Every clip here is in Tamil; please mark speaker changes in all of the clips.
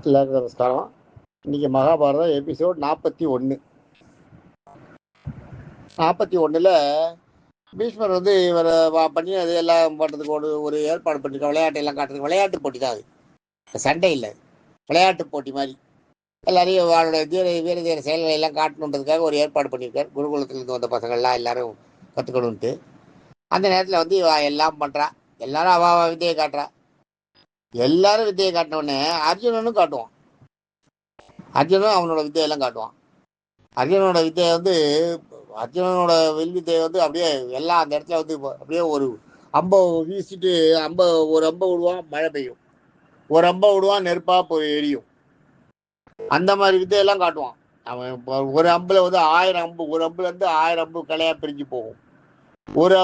Speaker 1: எல்லாருக்கும் நமஸ்காரம். இன்னைக்கு மகாபாரதம் எபிசோட் 41. 41ல் பீஷ்மர் வந்து இவரை பண்ணி அது எல்லாம் பண்ணுறதுக்கு ஒரு ஏற்பாடு பண்ணிருக்க, விளையாட்டு எல்லாம் காட்டுறதுக்கு. விளையாட்டு போட்டி தான் அது, சண்டை இல்லை, விளையாட்டு போட்டி மாதிரி எல்லாரையும் அவரோட வீர தீர செயல்களை எல்லாம் காட்டணுன்றதுக்காக ஒரு ஏற்பாடு பண்ணியிருக்கார். குருகுலத்திலிருந்து வந்த பசங்கள்லாம் எல்லாரும் கற்றுக்கணுன்ட்டு. அந்த நேரத்தில் வந்து எல்லாம் பண்ணுறா, எல்லாரும் அவ வித்தையை காட்டுறா. எல்லாரும் வித்தையை காட்டின உடனே அர்ஜுனனும் காட்டுவான். அர்ஜுனன் அவனோட வித்தையெல்லாம் காட்டுவான். அர்ஜுனனோட வித்தையை வந்து அர்ஜுனனோட வில் வித்தையை வந்து அப்படியே எல்லாம் அந்த இடத்துல வந்து அப்படியே ஒரு அம்பை வீசிட்டு ஒரு அம்பை விடுவான், மழை பெய்யும். ஒரு அம்பை விடுவான், நெருப்பா போய் எரியும். அந்த மாதிரி வித்தையெல்லாம் காட்டுவான். அவன் ஒரு அம்புல வந்து 1000 அம்பு, ஒரு அம்புல இருந்து 1000 அம்பு கலையா பிரிஞ்சு போகும். ஒரே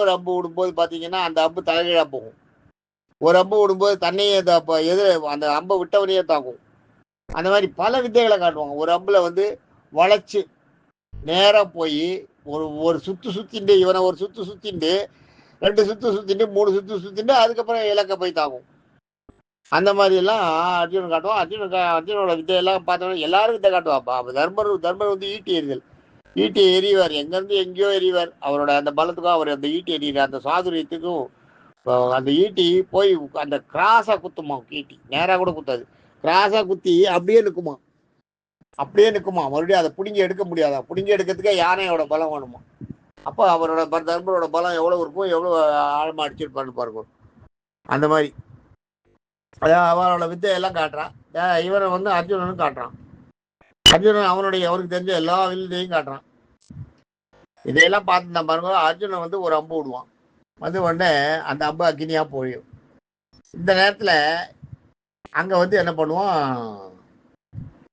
Speaker 1: ஒரு அம்பு விடும்போது பார்த்தீங்கன்னா அந்த அம்பு தலைகீழா போகும். ஒரு அம்பு விடும்போது தன்னையே அந்த அம்பை விட்டவனையே தாக்கும். அந்த மாதிரி பல வித்தைகளை காட்டுவாங்க. ஒரு அம்புல வந்து வளைச்சு நேரா போய் ஒரு சுத்து சுத்திண்டு, இவனை ஒரு சுத்து சுத்திண்டு, 2 சுத்து சுத்திண்டு, 3 சுத்து சுத்திண்டு, அதுக்கப்புறம் இலக்க போய் தாக்கும். அந்த மாதிரி எல்லாம் அர்ஜுனன் காட்டுவான். அர்ஜுனோட வித்தையெல்லாம் பார்த்தோன்னா எல்லாரும் வித்தை காட்டுவாப்பா. தர்மர் வந்து ஈட்டி எறிவார், எங்கேருந்து எங்கேயோ எறிவார். அவரோட அந்த பலத்துக்கும் அவர் அந்த ஈட்டி எறிகிற அந்த சாதுரியத்துக்கும் அந்த ஈட்டி போய் அந்த கிராஸா குத்துமா. ஈட்டி நேராக கூட குத்தாது, கிராஸா குத்தி அப்படியே நிற்குமா. மறுபடியும் அதை பிடுங்கி எடுக்க முடியாதா. பிடுங்கி எடுக்கிறதுக்கே யானையோட பலம் வேணுமா. அப்போ அவரோட தர்மரோட பலம் எவ்வளோ இருக்கும், எவ்வளோ ஆழமா அடிச்சிருப்பான்னு பாருங்க. அந்த மாதிரி அவரோட வித்தையெல்லாம் காட்டுறான். இவரை வந்து அர்ஜுனனும் காட்டுறான். அர்ஜுனன் அவருக்கு தெரிஞ்ச எல்லா வில்லையும் காட்டுறான். இதையெல்லாம் பார்த்து தான் பாருங்க. அர்ஜுனன் வந்து ஒரு அம்பு விடுவான், வந்து உடனே அந்த அம்பு அக்னியா போயும். இந்த நேரத்துல அங்க வந்து என்ன பண்ணுவான்,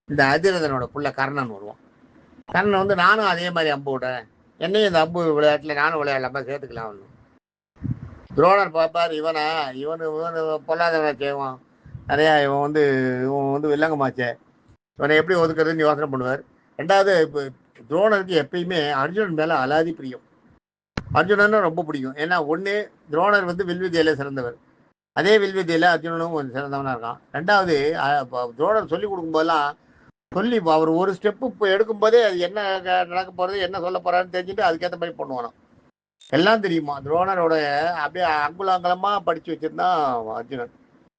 Speaker 1: இந்த அதிரதனோட புள்ள கர்ணன் வருவான். கர்ணன் வந்து நானும் அதே மாதிரி அம்பு விடுறேன், என்னையும் இந்த அம்பு விளையாட்டுல நானும் விளையாடலாமா, சேர்த்துக்கலாம். துரோணர் பார்ப்பார், இவனு பொல்லாதவன் செய்வான் நிறையா, இவன் வந்து வில்லங்கமாச்சே, இவனை எப்படி ஒதுக்குறதுன்னு யோசனை பண்ணுவார். ரெண்டாவது, இப்போ துரோணருக்கு எப்பயுமே அர்ஜுனன் மேல அலாதி பிரியம். அர்ஜுனனும் ரொம்ப பிடிக்கும். ஏன்னா ஒன்று, துரோணர் வந்து வில்வித்தையில சிறந்தவர், அதே வில்வித்தையில அர்ஜுனனும் கொஞ்சம் சிறந்தவனா இருக்கான். ரெண்டாவது, துரோணர் சொல்லி கொடுக்கும்போதெல்லாம் அவர் ஒரு ஸ்டெப்பு இப்போ எடுக்கும்போதே அது என்ன நடக்க போறது, என்ன சொல்ல போறான்னு தெரிஞ்சுட்டு அதுக்கேற்ற மாதிரி பண்ணுவானோ. எல்லாம் தெரியுமா துரோணரோட, அப்படியே அங்குலாங்கலமா படிச்சு வச்சிருந்தான் அர்ஜுனன்.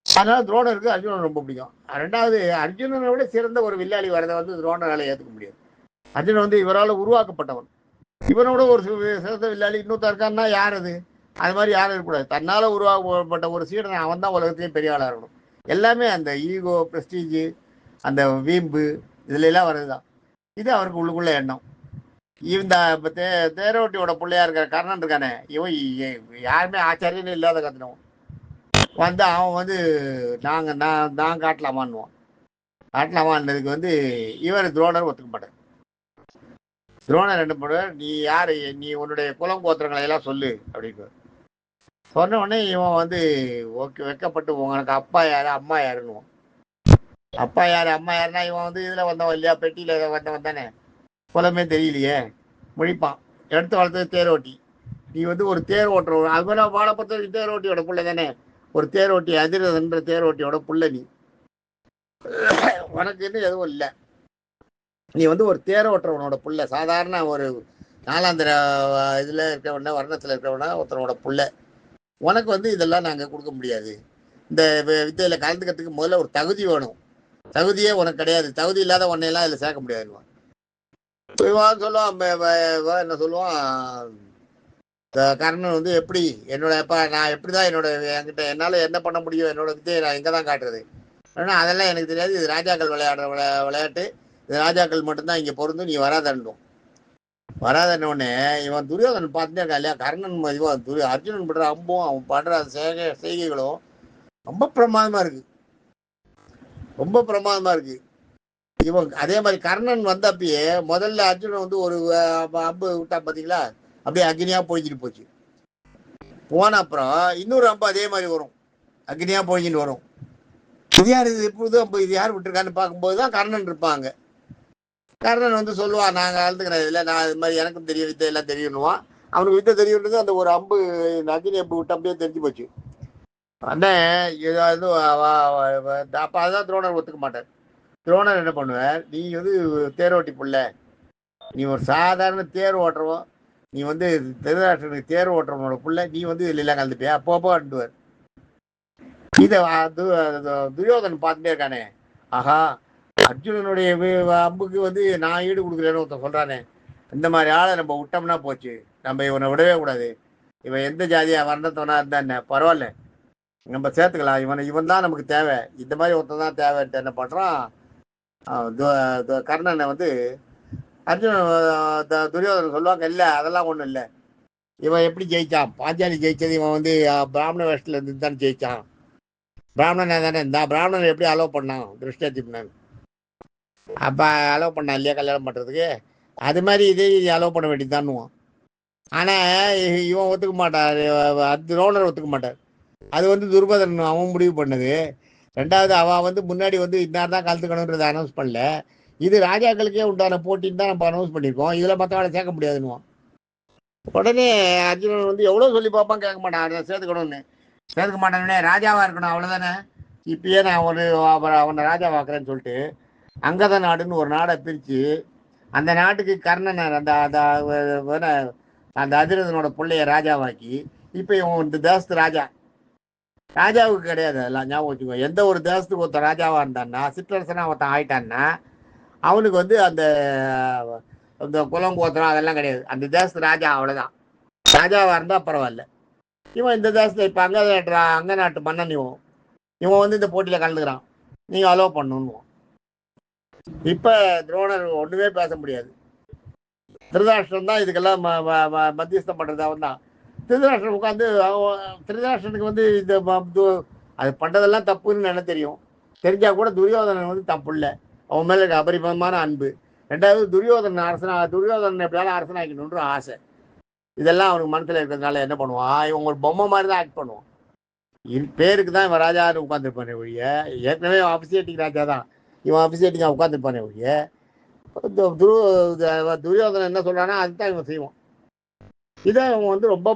Speaker 1: அதனால துரோணருக்கு அர்ஜுனன் ரொம்ப பிடிக்கும். ரெண்டாவது, அர்ஜுனனை விட சிறந்த ஒரு வில்லாளி வரதை வந்து துரோணரால ஏற்றுக்க முடியாது. அர்ஜுனன் வந்து இவரால் உருவாக்கப்பட்டவன். இவனோட ஒரு சிறந்த வில்லாளி இன்னொருத்தர் இருக்கான்னா யார் அது? அது மாதிரி யாரும் இருக்கக்கூடாது. தன்னால உருவாக்கப்பட்ட ஒரு சீடனை அவன் தான் உலகத்தையும் பெரிய ஆளாக இருக்கணும். எல்லாமே அந்த ஈகோ, பிரஸ்டீஜ், அந்த வீம்பு, இதுல எல்லாம் வர்றதுதான். இது அவருக்கு உள்ளுக்குள்ள எண்ணம். இந்த தேரோட்டியோட பிள்ளையா இருக்கிற கர்ணன் இருக்கானே, இவன் யாருமே ஆச்சாரியன்னு இல்லாத கத்துனவன் வந்து அவன் வந்து நான் காட்டலாமான்னதுக்கு வந்து இவர் துரோணர் ஒத்துக்க மாட்டார். துரோணர் என்ன பண்ணுவார், நீ யாரு, நீ உன்னுடைய குலம் கோத்திரங்களை எல்லாம் சொல்லு அப்படின்னு சொன்ன உடனே இவன் வந்து வெக்கப்பட்டு, உனக்கு அப்பா யாரு அம்மா யாருன்னுவான். அப்பா யாரு அம்மா யாருன்னா இவன் வந்து இதுல வந்தவன் இல்லையா, பெட்டியில வந்தவன் தானே, குலமே தெரியலையே, முழிப்பான். எடுத்து வளர்த்தது தேரோட்டி. நீ வந்து ஒரு தேர் ஓட்டுறவன், அது மாதிரி வாழை பொறுத்த வரைக்கும் தேரோட்டியோட புள்ள தானே, ஒரு தேரோட்டி, அதிரதன்ற தேரோட்டியோட புள்ள நீ, உனக்கு இன்னும் எதுவும் இல்லை. நீ வந்து ஒரு தேர் ஓட்டுறவனோட புள்ள, சாதாரண ஒரு நாலாந்திர இதுல இருக்கிறவன, வர்ணத்துல இருக்கிறவனா ஒருத்தனோட புள்ள. உனக்கு வந்து இதெல்லாம் நாங்கள் கொடுக்க முடியாது. இந்த வித்தையில கலந்துக்கிறதுக்கு முதல்ல ஒரு தகுதி வேணும். தகுதியே உனக்கு கிடையாது, தகுதி இல்லாத உன்னையெல்லாம் இதில் சேர்க்க முடியாதுவான். சொல்லுவான், என்ன சொல்லுவான், கர்ணன் வந்து எப்படி நான் எப்படிதான் என்கிட்ட என்னால் என்ன பண்ண முடியும், என்னோட வித்தையை நான் எங்கே தான் காட்டுறது, ஆனால் அதெல்லாம் எனக்கு தெரியாது, இது ராஜாக்கள் விளையாடுற விளையாட்டு, இது ராஜாக்கள் மட்டும்தான் இங்கே பொருந்தும், நீ வராதன்னும். வராதன்னொடனே இவன் துரியோதனன் பார்த்துட்டே இருக்கா இல்லையா, கர்ணன் இவன் அர்ஜுனன் படுற அம்பும் அவன் படுற செய்கைகளும் ரொம்ப பிரமாதமா இருக்கு, ரொம்ப பிரமாதமா இருக்கு. இவன் அதே மாதிரி கர்ணன் வந்தப்பயே முதல்ல அர்ஜுனன் வந்து ஒரு அம்பு விட்டா பார்த்தீங்களா, அப்படியே அக்னியா பொழிஞ்சிட்டு போச்சு. போன அப்புறம் இன்னொரு அம்பு அதே மாதிரி வரும், அக்னியா பொழிஞ்சிட்டு வரும். இது யார், இது எப்போது அம்பு, இது யார் விட்டுருக்கான்னு பார்க்கும்போது தான் கர்ணன் இருப்பாங்க. கர்ணன் வந்து சொல்லுவான், நாங்கள் அழுதுக்கிறேன் இல்லை, நான் இது மாதிரி எனக்கும் தெரியும், வித்தை எல்லாம் தெரியணுவான். அவனுக்கு வித்தை தெரியுன்றது அந்த ஒரு அம்பு, அக்னி அம்பு விட்டு அப்படியே தெரிஞ்சு போச்சு. அண்ணன் ஏதாவது அப்போ அதுதான் துரோணர் ஒத்துக்க மாட்டார். துரோணர் என்ன பண்ணுவார், நீ வந்து தேரோட்டி புள்ள, நீ ஒரு சாதாரண தேர் ஓட்டுறவோம், நீ வந்து திருதராஷ்டிரனுக்கு தேர் ஓட்டுறவனோட புள்ள, நீ வந்து இதுல எல்லாம் கலந்துப்பியா, போப்பான்டுவார். இதை துரியோதன் பார்த்துட்டே இருக்கானே, ஆஹா அர்ஜுனனுடைய அம்புக்கு வந்து நான் ஈடு கொடுக்குறேன்னு ஒருத்தன் சொல்றானே, இந்த மாதிரி ஆளை நம்ம விட்டோம்னா போச்சு, நம்ம இவனை விடவே கூடாது. இவன் எந்த ஜாதியா வர்ணத்தவனா இருந்தா என்ன பரவாயில்ல, நம்ம சேர்த்துக்கலாம், இவன் தான் நமக்கு தேவை, இந்த மாதிரி ஒருத்தன் தான் தேவைன்ட்டு என்ன பண்றான், கர்ணனை வந்து அர்ஜுனன் துரியோதனன் சொல்லுவாங்க, இல்லை அதெல்லாம் ஒன்றும் இல்லை, இவன் எப்படி ஜெயிச்சான், பாஞ்சாலி ஜெயிச்சது இவன் வந்து பிராமண வேஷத்துல இருந்து தான் ஜெயிச்சான், பிராமணனா தானே இருந்தா, பிராமணன் எப்படி அலோவ் பண்ணான் திருஷ்டத்யும்னன், அப்போ அலோவ் பண்ணான் இல்லையா கல்யாணம் பண்ணுறதுக்கு, அது மாதிரி இதே அலோவ் பண்ண வேண்டியதுதான்னுவான். ஆனால் இவன் ஒத்துக்க மாட்டார், துரோணர் ஒத்துக்க மாட்டார். அது வந்து துருபதன் அவன் முடிவு பண்ணது. ரெண்டாவது அவன் வந்து முன்னாடி வந்து இன்னார் தான் கலந்துக்கணுன்றதை அனௌன்ஸ் பண்ணல, இது ராஜாக்களுக்கே உண்டான போட்டின்னு தான் நம்ம அனௌன்ஸ் பண்ணியிருக்கோம், இதில் மற்றவளை சேர்க்க முடியாதுன்னுவான். உடனே அர்ஜுனன் வந்து எவ்வளோ சொல்லி பார்ப்பான், கேட்க மாட்டான், அதை சேர்த்துக்கணும்னு. சேர்த்துக்க மாட்டானே, ராஜாவாக இருக்கணும் அவ்வளோதானே, இப்பயே நான் ஒரு அவனை ராஜாவாக்குறேன்னு சொல்லிட்டு அங்கத நாடுன்னு ஒரு நாடை பிரித்து அந்த நாட்டுக்கு கர்ணனை அந்த அந்த அதிரதனோட பிள்ளைய ராஜாவாக்கி, இப்போ இவன் இந்த தேசத்து ராஜா. ராஜாவுக்கு கிடையாது அதெல்லாம், ஞாபகம் வச்சுக்கோ. எந்த ஒரு தேசத்துக்கு ஒருத்தன் ராஜாவாக இருந்தான்னா, சிற்றரசனா ஒருத்தன் ஆயிட்டான்னா, அவனுக்கு வந்து அந்த இந்த குலம் கோத்திரம் அதெல்லாம் கிடையாது, அந்த தேசத்து ராஜா அவ்வளோதான். ராஜாவாக இருந்தால் பரவாயில்ல. இவன் இந்த தேசத்தை இப்போ அங்க நாட்டு மன்னன் இவன் வந்து இந்த போட்டியில் கலந்துக்கிறான், நீங்கள் அலோவ் பண்ணணும்னுவோம். இப்போ துரோணர் ஒன்றுமே பேச முடியாது. திருதராஷ்டிரம் தான் இதுக்கெல்லாம் மத்தியஸ்தம் பண்ணுறது அவன் தான். திருதராஷ்டிரம் உட்காந்து திருதராஷ்டிரனுக்கு வந்து இந்த அது பண்ணுறதெல்லாம் தப்புன்னு என்ன தெரியும், தெரிஞ்சால் கூட துரியோதனன் வந்து தப்பு இல்லை, அவன் மேலே இருக்க அபரிமிதமான அன்பு. ரெண்டாவது துரியோதனன் எப்படியாலும் அரசனாக்கணுன்ற ஆசை. இதெல்லாம் அவனுக்கு மனசில் இருக்கிறதுனால என்ன பண்ணுவான், இவங்க ஒரு பொம்மை மாதிரி தான் ஆக்ட் பண்ணுவான். பேருக்கு தான் இவன் ராஜான்னு உட்காந்துருப்பானே ஒழிய, ஏற்கனவே அபிஷேட்டிங் ராஜா தான் இவன், அபிஷேட்டிங்காக உட்காந்துருப்பானே ஒழிய, துரியோதனன் என்ன சொல்றானா அதுதான் இவன் செய்வான். இதை அவன் வந்து ரொம்ப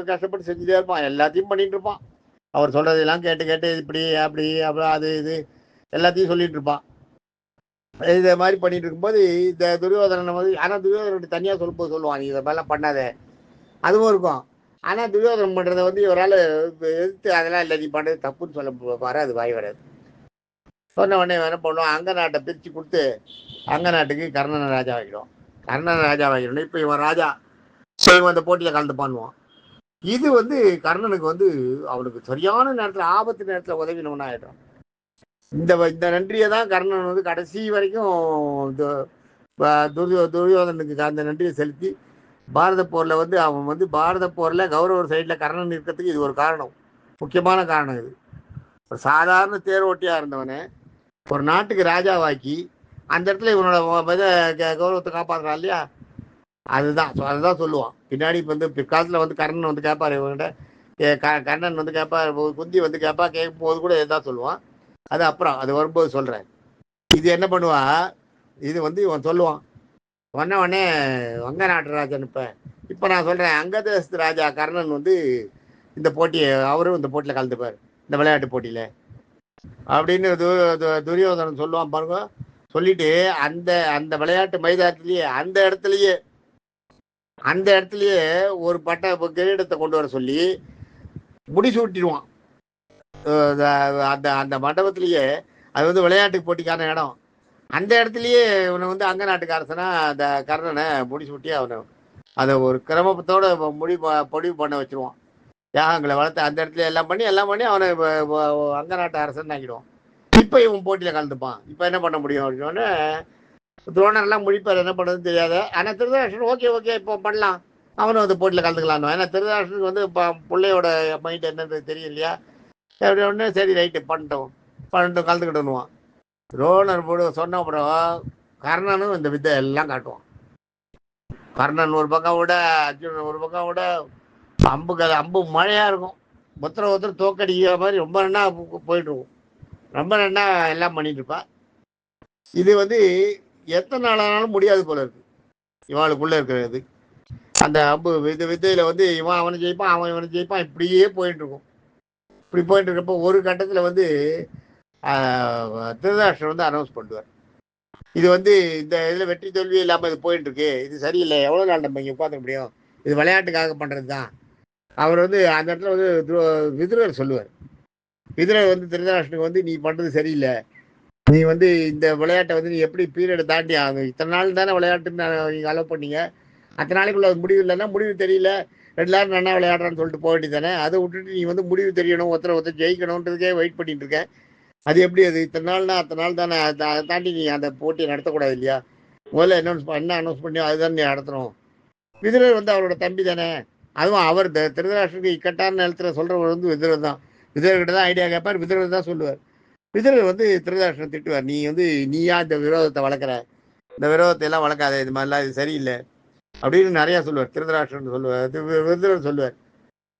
Speaker 1: கஷ்டப்பட்டு செஞ்சுட்டே இருப்பான், எல்லாத்தையும் பண்ணிட்டு இருப்பான். அவர் சொல்றதெல்லாம் கேட்டு கேட்டு இப்படி அப்படி அப்புறம் அது இது எல்லாத்தையும் சொல்லிட்டு இருப்பான். இதே மாதிரி பண்ணிட்டு இருக்கும்போது இந்த துரியோதனன் வந்து, ஆனால் துரியோதனன் தனியாக சொல்லுவான், நீ இதை மாதிரிலாம் பண்ணாத, அதுவும் இருக்கும். ஆனால் துரியோதனன் பண்ணுறதை வந்து இவரால் எதிர்த்து அதெல்லாம் இல்லை, நீ பண்ணுறது தப்புன்னு சொல்ல வராது, வாய் வராது. சொன்ன உடனே என்ன பண்ணுவான், அங்க நாட்டை பிரித்து கொடுத்து அங்க நாட்டுக்கு கர்ணனை ராஜா வைக்கிறோம். கர்ணனை ராஜா வைக்கிறோம். இப்போ இவன் ராஜா, இவன் அந்த போட்டியில் கலந்து பண்ணுவான். இது வந்து கர்ணனுக்கு வந்து அவனுக்கு சரியான நேரத்தில், ஆபத்து நேரத்தில் உதவினவனா ஆயிடுறான். இந்த நன்றியை தான் கர்ணன் வந்து கடைசி வரைக்கும் துரியோதனுக்கு அந்த நன்றியை செலுத்தி பாரத போரில் வந்து அவன் வந்து பாரத போரில் கௌரவர் சைடில் கர்ணன் இருக்கிறதுக்கு இது ஒரு காரணம், முக்கியமான காரணம். இது ஒரு சாதாரண தேரோட்டியாக இருந்தவனே ஒரு நாட்டுக்கு ராஜாவாக்கி அந்த இடத்துல இவனோட கௌரவத்தை காப்பாற்றுறான் இல்லையா, அதுதான் சொல்லுவான். பின்னாடி இப்போ வந்து பிற்காலத்தில் வந்து கர்ணன் வந்து கேட்பார் இவன்கிட்ட, கர்ணன் வந்து கேட்பார், குந்தி வந்து கேட்பா, கேட்கும் போது கூட இதுதான் சொல்லுவான். அது அப்புறம் அது வரும்போது சொல்கிறேன். இது என்ன பண்ணுவா, இது வந்து இவன் சொல்லுவான். சொன்ன உடனே வங்க நாட்டு ராஜன் இப்போ நான் சொல்கிறேன், அங்கதேசத்து ராஜா கர்ணன் வந்து இந்த போட்டியை அவரும் இந்த போட்டியில் கலந்துப்பார், இந்த விளையாட்டு போட்டியில் அப்படின்னு துரியோதனன் சொல்லுவான் பாருங்க. சொல்லிட்டு அந்த அந்த விளையாட்டு மைதானத்திலேயே அந்த இடத்துலயே ஒரு கிரீடத்தை கொண்டு வர சொல்லி முடிசூட்டிடுவான். அந்த அந்த மண்டபத்திலேயே, அது வந்து விளையாட்டு போட்டிக்கான இடம், அந்த இடத்துலயே இவனை வந்து அங்க நாட்டுக்கு அரசனா அந்த கர்ணனை முடிசூட்டி அவனை அதை ஒரு கிரமத்தோட பொடிவு பண்ண வச்சிருவான். யாகங்களை வளர்த்து அந்த இடத்துல எல்லாம் பண்ணி அவனை அங்க நாட்டு அரசன் ஆக்கிடுவான். இப்போ இவன் போட்டியில் கலந்துப்பான். இப்போ என்ன பண்ண முடியும் அப்படின்னோடனே துரோணர்லாம் முடிப்பார், என்ன பண்ணுறதுன்னு தெரியாது. ஆனால் திருதராஷ்டிரன் ஓகே இப்போ பண்ணலாம், அவனும் அந்த போட்டியில் கலந்துக்கலான்னு. ஏன்னா திருதராஷ்டிரனுக்கு வந்து இப்போ பிள்ளையோட மைண்ட் என்னன்றது தெரியும் இல்லையா, அப்படி ஒன்று சரி ரைட்டு பண்ணிட்டோம் கலந்துக்கிட்டோன்னுவான். துரோணர் போடு சொன்ன அப்புறம் கர்ணனும் இந்த வித்தை எல்லாம் காட்டுவான். கர்ணன் ஒரு பக்கம் விட, அர்ஜுனன் ஒரு பக்கம் விட, அம்பு மழையாக இருக்கும், ஒருத்தர் தோக்கடிக்கிற மாதிரி ரொம்ப நன்னா போயிட்டு இருக்கும், ரொம்ப நன்னா எல்லாம் பண்ணிட்டு இருப்பான். இது வந்து எத்தனை நாளானாலும் முடியாது போல இருக்கு இவாளுக்குள்ள இருக்கிறது. அந்த அம்பு வித்தையில வந்து இவன் அவனை ஜெயிப்பான், அவன் இவனை ஜெயிப்பான், இப்படியே போயிட்டு இருக்கும். இப்படி போயிட்டு இருக்கப்போ ஒரு கட்டத்தில் வந்து திருதராஷ்டிரர் வந்து அனௌன்ஸ் பண்ணுவார், இது வந்து இந்த இதில் வெற்றி தோல்வி இல்லாமல் இது போயிட்டு இருக்கு, இது சரியில்லை, எவ்வளோ நாள் நம்ம இங்கே உட்காந்துக்க முடியும், இது விளையாட்டுக்காக பண்ணுறது தான். அவர் வந்து அந்த இடத்துல வந்து விதுரர் சொல்லுவார். விதுரர் வந்து திருதராஷ்டிரனுக்கு வந்து நீ பண்ணுறது சரியில்லை, நீ வந்து இந்த விளையாட்டை வந்து நீ எப்படி பீரியடை தாண்டி ஆகும், இத்தனை நாள் தானே விளையாட்டுன்னு நீங்கள் அலோவ் பண்ணீங்க, அத்தனை நாளைக்குள்ள முடிவு இல்லைன்னா முடிவு தெரியல, எல்லாரும் நல்லா விளையாடுறான்னு சொல்லிட்டு போக வேண்டியது தானே, அதை விட்டுட்டு நீ வந்து முடிவு தெரியணும், ஒருத்தர் ஜெயிக்கணுன்றதுக்கே வெயிட் பண்ணிட்டு இருக்கேன், அது எப்படி, அது இத்தனை நாள்னா அத்தனை நாள் தானே, அதை தாண்டி நீ அந்த போட்டியை நடத்தக்கூடாது இல்லையா, முதல்ல என்ன அனௌன்ஸ் பண்ணியோ அதுதான் நீ நடத்தணும். விதுரர் வந்து அவரோட தம்பி தானே, அதுவும் அவர் திருதராஷ்டிரனுக்கு இக்கட்டான நேரத்தில் சொல்கிறவர் வந்து விதுரர் தான். விதுரர்கிட்ட தான் ஐடியா கேட்பார், விதுரர் தான் சொல்லுவார். விதுரர் வந்து திருதராஷ்டிரன் திட்டுவார், நீ வந்து நீயா இந்த விரோதத்தை வளர்க்குற, இந்த விரோதத்தை எல்லாம் வளர்க்காத, இது மாதிரிலாம் இது சரியில்லை அப்படின்னு நிறையா சொல்லுவார். திருதராஷ்டிரன் சொல்லுவார், விதுரர் சொல்லுவார்,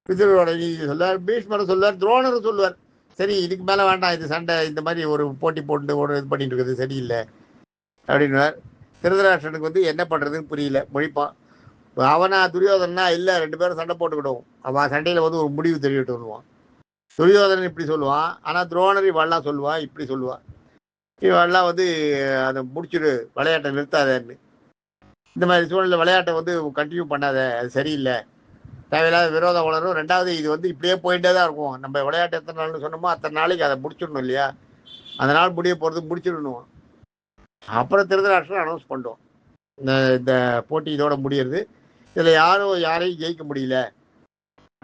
Speaker 1: விதுரரோட நீதி சொல்லுவார், பீஷ்மர் சொல்லுவார், துரோணரும் சொல்லுவார், சரி இதுக்கு மேலே வேண்டாம், இது சண்டை இந்த மாதிரி ஒரு போட்டி போட்டு ஒரு இது பண்ணிட்டு இருக்குது சரியில்லை அப்படின்னுவார். திருதராஷ்டிரனுக்கு வந்து என்ன பண்ணுறதுன்னு புரியல, மொழிப்பான். அவனா துரியோதனா இல்லை, ரெண்டு பேரும் சண்டை போட்டுக்கிடுவோம், அவன் சண்டையில் வந்து ஒரு முடிவு தெரியட்டும்னுவான். துரியோதனன் இப்படி சொல்லுவான், ஆனால் துரோணர் இவெல்லாம் சொல்லுவான், இப்படி சொல்லுவான், இவெல்லாம் வந்து அதை முடிச்சுடு, விளையாட்டை நிறுத்தாதன்னு. இந்த மாதிரி சூழ்நிலை விளையாட்டை வந்து கண்டினியூ பண்ணாத, அது சரியில்லை, தேவையில்லாத விரோதம் வளரும், ரெண்டாவது இது வந்து இப்படியே போயிட்டே தான் இருக்கும், நம்ம விளையாட்டு எத்தனை நாள்னு சொன்னோமோ அத்தனை நாளைக்கு அதை முடிச்சிடணும் இல்லையா, அந்த நாள் முடிய போகிறது முடிச்சிடணும். அப்புறம் திருதராஷ்டிரன் அனௌன்ஸ் பண்ணுவோம், இந்த போட்டி இதோட முடியறது, இதில் யாரையும் ஜெயிக்க முடியல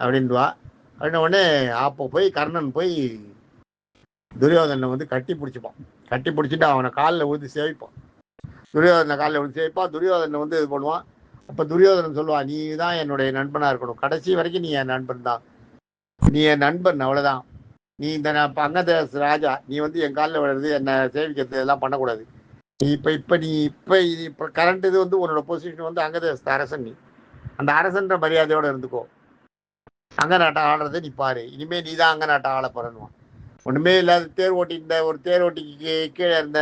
Speaker 1: அப்படின்வா. அப்படின்ன உடனே அப்போ போய் கர்ணன் போய் துரியோதனை வந்து கட்டி பிடிச்சிப்பான், கட்டி பிடிச்சிட்டு அவனை காலில் ஊற்றி சேவிப்பான், துரியோதனை காலில் ஊற்றி சேவிப்பான். துரியோதனை வந்து இது பண்ணுவான். அப்போ துரியோதனன் சொல்லுவான், நீ தான் என்னுடைய நண்பனாக இருக்கணும், கடைசி வரைக்கும் நீ என் நண்பன் தான், நீ என் நண்பன் அவ்வளோதான், நீ இந்த அங்கதேச ராஜா, நீ வந்து என் காலில் விழுறது என்னை சேவிக்கிறது எல்லாம் பண்ணக்கூடாது, நீ இப்போ கரண்ட் இது வந்து உன்னோட பொசிஷன் வந்து அங்கதேச அரசன், நீ அந்த அரசன்ற மரியாதையோடு இருந்துக்கோ, அங்க நாட்டை ஆடுறதை நீ பாரு, இனிமேல் நீ தான் அங்க நாட்டை ஆள போறன்னுவான். ஒன்றுமே இல்லாத தேர் ஓட்டியிருந்த ஒரு தேர் ஓட்டிக்கு கீழே இருந்த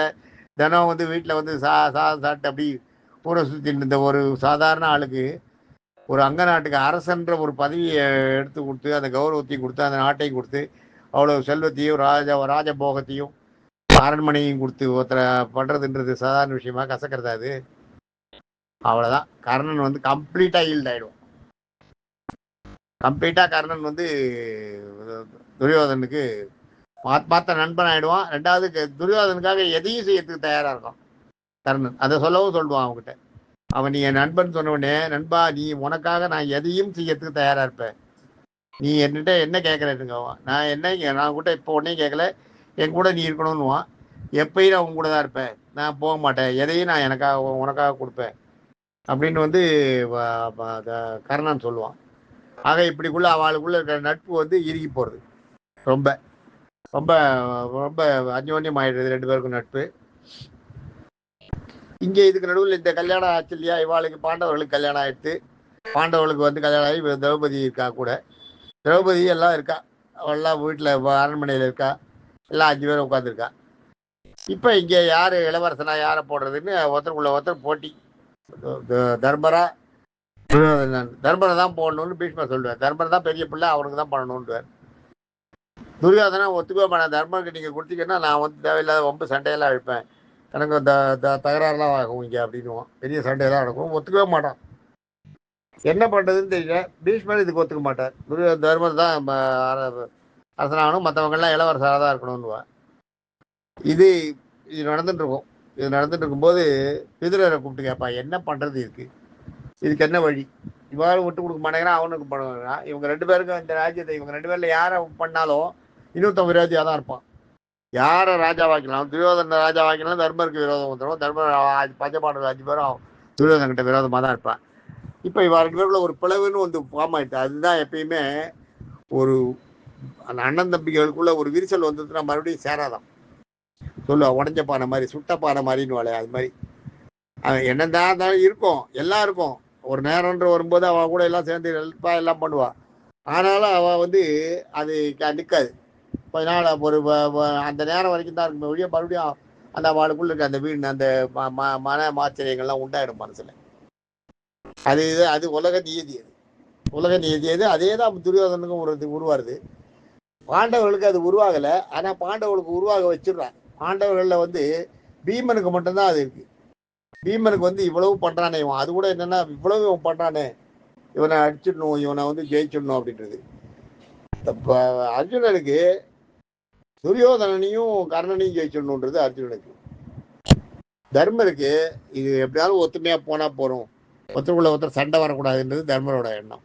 Speaker 1: தினம் வந்து வீட்டில் வந்து சாப்பிட்டு அப்படி ஊரை சுற்றிட்டு இருந்த ஒரு சாதாரண ஆளுக்கு ஒரு அங்க நாட்டுக்கு அரசன்ற ஒரு பதவியை எடுத்து கொடுத்து அந்த கௌரவத்தையும் கொடுத்து அந்த நாட்டையும் கொடுத்து அவ்வளோ செல்வத்தையும் ராஜபோகத்தையும் அரண்மனையும் கொடுத்து ஒருத்தரை பண்ணுறதுன்றது சாதாரண விஷயமா கசக்கிறதா அது. அவ்வளோதான், கர்ணன் வந்து கம்ப்ளீட்டாக ஈல்ட் ஆகிடும். கம்ப்ளீட்டாக கர்ணன் வந்து துரியோதனுக்கு ஆத்மார்த்த நண்பன் ஆகிடுவான். ரெண்டாவது துரியோதனுக்காக எதையும் செய்யறதுக்கு தயாராக இருக்கும் கர்ணன், அதை சொல்லுவான் அவங்ககிட்ட. அவன் நீ என் நண்பன் சொன்னவுடனே, நண்பா நீ உனக்காக நான் எதையும் செய்யறதுக்கு தயாராக இருப்பேன், நீ என்கிட்ட என்ன கேட்குறேன்னுங்கவான், நான் கூட இப்போ உடனே கேட்கல, என் கூட நீ இருக்கணும்னுவான், எப்பயும் நான் உன் கூட தான் இருப்பேன், நான் போக மாட்டேன், எதையும் நான் உனக்காக கொடுப்பேன் அப்படின்னு வந்து கர்ணன் சொல்லுவான். ஆக இப்படிக்குள்ள அவளுக்குள்ள இருக்கிற நட்பு வந்து இறுகி போகிறது, ரொம்ப ரொம்ப ரொம்ப அந்யோன்யம் ஆயிடுறது ரெண்டு பேருக்கும் நட்பு. இங்கே இதுக்கு நடுவில் இந்த கல்யாணம் ஆச்சு இல்லையா, இவாளுக்கு பாண்டவர்களுக்கு கல்யாணம் ஆயிடுத்து, பாண்டவர்களுக்கு வந்து கல்யாணம் ஆகி திரௌபதி இருக்கா கூட, திரௌபதி எல்லாம் இருக்கா, அவள்லாம் வீட்டில் அரண்மனையில் இருக்கா, எல்லாம் 5 பேர் உட்காந்துருக்கா. இப்போ இங்கே யார் இளவரசனா யாரை போடுறதுன்னு ஒருத்தருக்குள்ள ஒருத்தர் போட்டி. தர்மரா தர்மரை தான் போடணும்னு பீஷ்மர் சொல்லுவார், தர்மரை தான் பெரிய பிள்ளை, அவனுக்கு தான் பண்ணணும்ன்றார். துரியோதனா ஒத்துக்கவே மாட்டேன், தர்மருக்கு நீங்கள் கொடுத்தீங்கன்னா நான் வந்து தேவையில்லாத ரொம்ப சண்டையெல்லாம் அழிப்பேன், எனக்கு தகராறுலாம் ஆகும் இங்கே அப்படின்னுவோம், பெரிய சண்டையெல்லாம் நடக்கும், ஒத்துக்கவே மாட்டான். என்ன பண்ணுறதுன்னு தெரியல, பீஷ்மர் இதுக்கு ஒத்துக்க மாட்டார், தர்மர் தான் அரசனாகணும், மற்றவங்கெல்லாம் இளவரசராக தான் இருக்கணும்னுவா. இது நடந்துட்டு இருக்கும். இது நடந்துட்டு இருக்கும்போது விதுரரை கூப்பிட்டு கேட்பா, என்ன பண்ணுறது இதுக்கு என்ன வழி, இவ்வாறு விட்டு கொடுக்க மாட்டேங்கிறான், அவனுக்கு பண்ணுவான், இவங்க 2 பேருக்கும் இந்த ராஜ்யத்தை இவங்க 2 பேரில் யாரை பண்ணாலும் இன்னொருத்தன் விரோதியாக தான் இருப்பான், யாரை ராஜாவாக்கலாம், துரியோதன ராஜாவாக்கலாம் தர்மருக்கு விரோதம் வந்துடும், தர்மர் பஞ்சபாண்டவர் 5 பேரும் துரியோதன கிட்ட விரோதமாக தான் இருப்பான். இப்போ இவ 2 பேருக்குள்ள ஒரு பிளவுன்னு வந்து ஃபார்ம் ஆயிடுச்சு. அதுதான் எப்பயுமே ஒரு அந்த அண்ணன் தம்பிகளுக்குள்ள ஒரு விரிசல் வந்துச்சுன்னா மறுபடியும் சேராதான் சொல்லுவா, உடஞ்ச பானை மாதிரி சுட்ட பானை மாதிரின்னு வாழ, அது மாதிரி என்னதான் இருந்தாலும் இருக்கும், எல்லாம் இருக்கும், ஒரு நேரம்ன்ற வரும்போது அவள் கூட எல்லாம் சேர்ந்து ஹெல்ப்பா எல்லாம் பண்ணுவா, ஆனாலும் அவள் வந்து அது நிற்காது, கொஞ்ச நாள் ஒரு அந்த நேரம் வரைக்கும் தான் இருக்கும் ஒழிய, மறுபடியும் அந்த அவளுக்குள்ள இருக்க அந்த வீண் அந்த மன மாச்சரியங்கள்லாம் உண்டாயிடும் மனசுல. அது உலக நியதி, அது உலக நியதி, அது அதே தான் துரியோதனுக்கும் உருவாருது. பாண்டவர்களுக்கு அது உருவாகலை. ஆனால் பாண்டவர்களுக்கு உருவாக வச்சிடுறான். பாண்டவர்களில் வந்து பீமனுக்கு மட்டும்தான் அது இருக்கு. பீமனுக்கு வந்து இவ்வளவு பண்றானே இவன், அது கூட என்னன்னா இவ்வளவு இவன் பண்றானே, இவனை அடிச்சிடணும், இவனை வந்து ஜெயிச்சிடணும் அப்படின்றது. அர்ஜுனனுக்கு துரியோதனனையும் கர்ணனையும் ஜெயிச்சிடணுன்றது அர்ஜுனனுக்கு. தர்மருக்கு இது எப்படியாவது ஒத்துமையா போனா போறோம், ஒருத்தருக்குள்ள ஒருத்தர் சண்டை வரக்கூடாதுன்றது தர்மரோட எண்ணம்.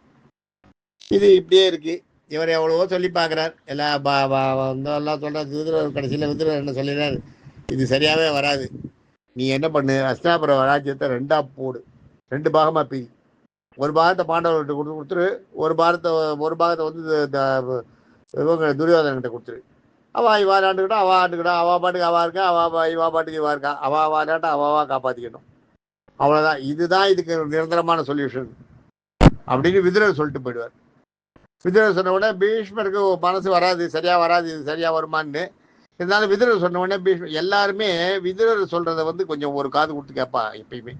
Speaker 1: இது இப்படியே இருக்கு. இவர் எவ்வளவோ சொல்லி பார்க்குறார், எல்லாம் சொல்றாரு. விருதுரர் கடைசியில் விருதுரர் என்ன சொல்லிடுறாரு, இது சரியாவே வராது, நீ என்ன பண்ணு, அஸ்தினாபுர ராஜ்யத்தை 2ஆ போடு, 2 பாகமா பிரி. ஒரு பாகத்தை பாண்டவர்கிட்ட கொடுத்துரு, ஒரு பாகத்தை வந்து இவங்க துரியோதனகிட்ட கொடுத்துரு. இவா ஆண்டுக்கிட்டா அவ ஆண்டுக்கிட்டா, அவ பாட்டுக்கு அவா இருக்கா, இவா பாட்டுக்கு இவா இருக்கா, வாடாட்டா அவாவா காப்பாத்திக்கணும், அவ்வளவுதான். இதுதான் இதுக்கு நிரந்தரமான சொல்யூஷன் அப்படின்னு விதுரர் சொல்லிட்டு போயிடுவார். விதுரர் சொன்ன உடனே பீஷ்மருக்கு மனசு வராது, சரியா வராது, இது சரியா வருமானு. இருந்தாலும் விதுரர் சொன்ன உடனே எல்லாருமே விதுரர் சொல்றதை வந்து கொஞ்சம் ஒரு காது கொடுத்து கேட்பா. எப்பயுமே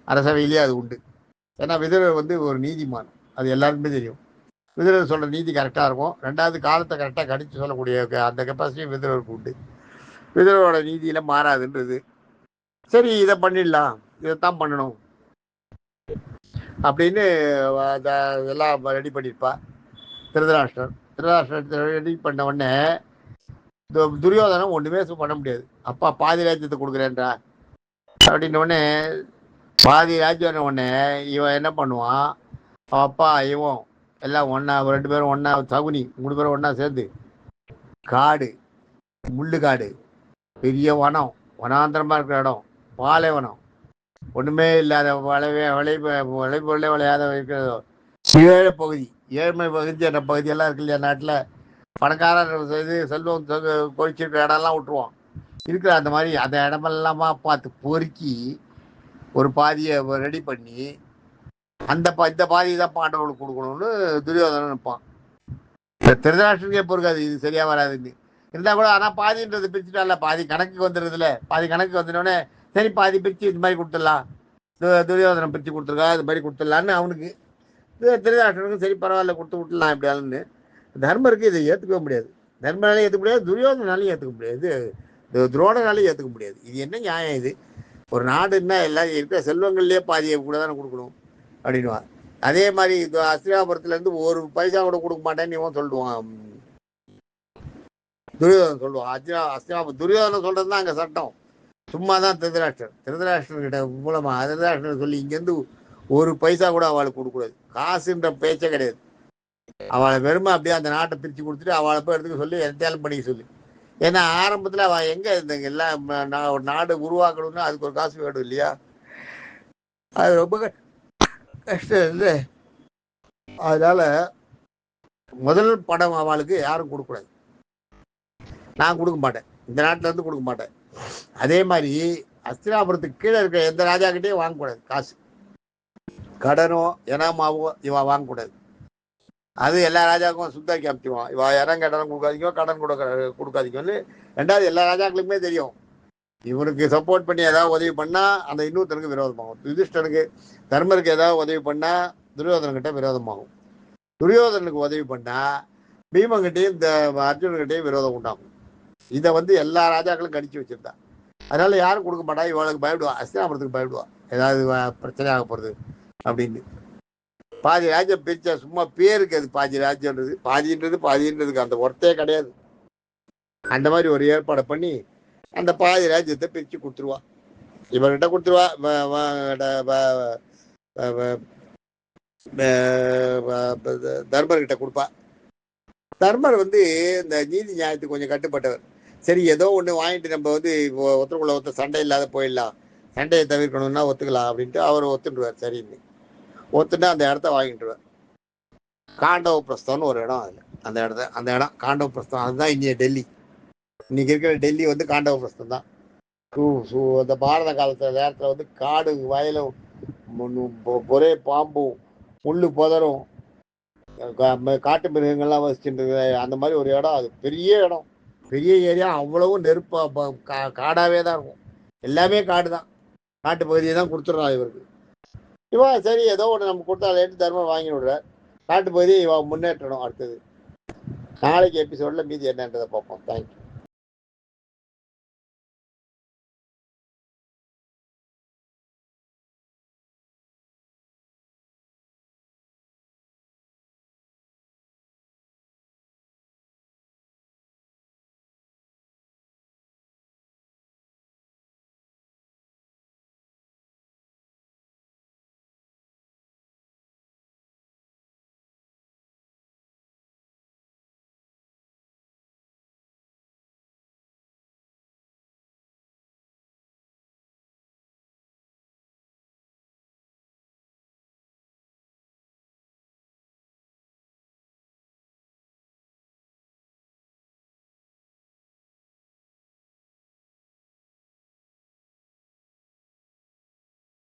Speaker 1: அரசவையிலேயே அது உண்டு. ஏன்னா விதுரர் வந்து ஒரு நீதிமான், அது எல்லாருக்குமே தெரியும். விதுரர் சொல்ற நீதி கரெக்டாக இருக்கும். 2வது காலத்தை கரெக்டாக கணிச்சு சொல்லக்கூடிய அந்த கெப்பாசிட்டியும் விதுரருக்கு உண்டு. விதுரரோட நீதியில மாறாதுன்றது. சரி, இதை பண்ணிடலாம், இதைத்தான் பண்ணணும் அப்படின்னு எல்லாம் ரெடி பண்ணியிருப்பா திருதராஷ்டிரர். ரெடி பண்ண உடனே துரியோதனம் ஒண்ணுமே பண்ண முடியாது. அப்பா பாதி ராஜ்யத்தை கொடுக்குறேன்றா அப்படின்ன உடனே, பாதி ராஜ்யம் உடனே இவன் என்ன பண்ணுவான், அப்பா இவன் எல்லாம் ஒன்னா, 2 பேரும் ஒன்னா, சகுனி 3 பேரும் ஒன்னா சேர்ந்து காடு, முள்ளுக்காடு, பெரிய வனம், வனாந்திரமா இருக்கிற இடம், பாலைவனம், ஒண்ணுமே இல்லாத விளைபொருளே விளையாத இருக்கிறதோ ஏழை பகுதி, ஏழ்மை பகுதி என்ற பகுதியெல்லாம் இருக்கு இல்லையா நாட்டில், பணக்காரர் இது செல்வம் கொழிச்சிருக்கிற இடம்லாம் விட்டுருவோம். இருக்கிற அந்த மாதிரி அந்த இடமெல்லாமா பார்த்து பொறுக்கி ஒரு பாதியை ரெடி பண்ணி இந்த பாதி தான் பாண்டவர்களுக்கு கொடுக்கணும்னு துரியோதனன் நிற்பான். திருதராஷ்டிரனுக்கே பொறுக்காது, இது சரியா வராதுன்னு இருந்தா கூட. ஆனால் பாதின்றது பிரிச்சுட்டால, பாதி கணக்கு வந்துடுறதுல, பாதி கணக்கு வந்துட்டோடனே சரி பாதி பிரிச்சு இது மாதிரி கொடுத்துடலாம், துரியோதனம் பிரிச்சு கொடுத்துருக்கா, இது மாதிரி கொடுத்துடலான்னு அவனுக்கு. திருதராஷ்டிரனுக்கு சரி பரவாயில்ல கொடுத்து விட்டுலாம் எப்படியாலுன்னு. தர்மருக்கு இதை ஏற்றுக்க முடியாது. தர்மனாலையும் ஏற்றுக்க முடியாது, துரியோதனாலையும் ஏற்றுக்க முடியாது, துரோணனாலையும் ஏற்றுக்க முடியாது. இது என்ன நியாயம் இது? ஒரு நாடுன்னா எல்லாம் இருக்கிற செல்வங்கள்லேயே பாதியை கூட தானே கொடுக்கணும் அப்படின்வான். அதே மாதிரி அஸ்தினாபுரத்துலேருந்து ஒரு பைசா கூட கொடுக்க மாட்டேன்னு இவன் சொல்லுவான், துரியோதனன் சொல்லுவான். துரியோதனன் சொல்றது தான் அங்கே சட்டம். சும்மா தான் திருதராஷ்டிரர்கிட்ட மூலமா திருதராஷ்டிரன் சொல்லி இங்கேருந்து ஒரு பைசா கூட அவளுக்கு கொடுக்கூடாது, காசுன்ற பேச்சே கிடையாது. அவளை வெறுமை அப்படியே அந்த நாட்டை பிரித்து கொடுத்துட்டு அவளை போய் எடுத்துக்க சொல்லி எந்தாலும் பண்ணிக்க சொல்லி. ஏன்னா ஆரம்பத்தில் அவள் எங்கே இருந்தாங்க, எல்லாம் ஒரு நாடு உருவாக்கணும்னா அதுக்கு ஒரு காசு வேணும் இல்லையா, அது ரொம்ப கஷ்டம் இல்லை. அதனால முதல் படம் அவளுக்கு யாரும் கொடுக்கூடாது, நான் கொடுக்க மாட்டேன், இந்த நாட்டில இருந்து கொடுக்க மாட்டேன். அதே மாதிரி அஸ்தினாபுரத்துக்கு கீழே இருக்கிற எந்த ராஜா கிட்டையும் வாங்கக்கூடாது காசு, கடனோ இனாமாவோ இவ வாங்கக்கூடாது. அது எல்லா ராஜாவுக்கும் சுத்தாக்கி அமைச்சுவான், இவ இடம் கடன் கொடுக்காதீங்க, கடன் கொடுக்காதீங்கன்னு. 2வது எல்லா ராஜாக்களுக்குமே தெரியும், இவனுக்கு சப்போர்ட் பண்ணி ஏதாவது உதவி பண்ணா அந்த இன்னொருத்தனுக்கு விரோதமாகும். யுதிஷ்டனுக்கு தர்மருக்கு ஏதாவது உதவி பண்ணா துரியோதனன்கிட்ட விரோதமாகும். துரியோதனுக்கு உதவி பண்ணா பீமங்கிட்டையும் இந்த அர்ஜுனன்கிட்டையும் விரோதம் உண்டாகும். இதை வந்து எல்லா ராஜாக்களும் கணிச்சு வச்சிருந்தா. அதனால யாரும் கொடுக்க மாட்டா, இவளுக்கு பயப்படுவா, அஸ்தினாபுரத்துக்கு பயப்படுவா, ஏதாவது பிரச்சனை ஆக போறது அப்படின்னு. பாதி ராஜ்யம் பிரிச்சா சும்மா பேருக்கு அது பாதி ராஜ்யன்றது, பாதின்றதுக்கு அந்த ஒர்த்தே கிடையாது. அந்த மாதிரி ஒரு ஏற்பாடை பண்ணி அந்த பாதி ராஜ்யத்தை பிரிச்சு கொடுத்துருவா, இவர்கிட்ட கொடுத்துருவா, தர்மர்கிட்ட கொடுப்பா. தர்மர் வந்து இந்த நீதி நியாயத்துக்கு கொஞ்சம் கட்டுப்பட்டவர். சரி ஏதோ ஒன்று வாங்கிட்டு நம்ம வந்து ஒருத்தருக்குள்ள ஒருத்தர் சண்டை இல்லாத போயிடலாம், சண்டையை தவிர்க்கணும்னா ஒத்துக்கலாம் அப்படின்ட்டு அவர் ஒத்துட்டுருவார். சரின்னு ஒத்துட்டு அந்த இடத்த வாங்கிட்டுருவார். காண்டவ பிரஸ்தம்னு ஒரு இடம், அதில் அந்த இடம் காண்டவ பிரஸ்தம், அதுதான் இன்னைய டெல்லி. இன்னைக்கு இருக்கிற டெல்லி வந்து காண்டவ பிரஸ்தம் தான். அந்த பாரத காலத்துல நேரத்தில் வந்து காடு வயலும் ஒரே பாம்பும் முள்ளு புதரும் காட்டு மிருகங்கள்லாம் வசிச்சுட்டு அந்த மாதிரி ஒரு இடம். அது பெரிய இடம், பெரிய ஏரியா, அவ்வளவும் நெருப்பா காடாவே தான் இருக்கும், எல்லாமே காடு தான், காட்டு பகுதியை தான் கொடுத்துட்றான் இவருக்கு. இவா சரி ஏதோ ஒன்று நம்ம கொடுத்தாலேட்டு தர்மம் வாங்கி விடுற, காட்டு பகுதியை இவ முன்னேற்றணும். அடுத்தது நாளைக்கு எபிசோடில் மீதி என்னன்றதை பார்ப்போம். தேங்க்யூ.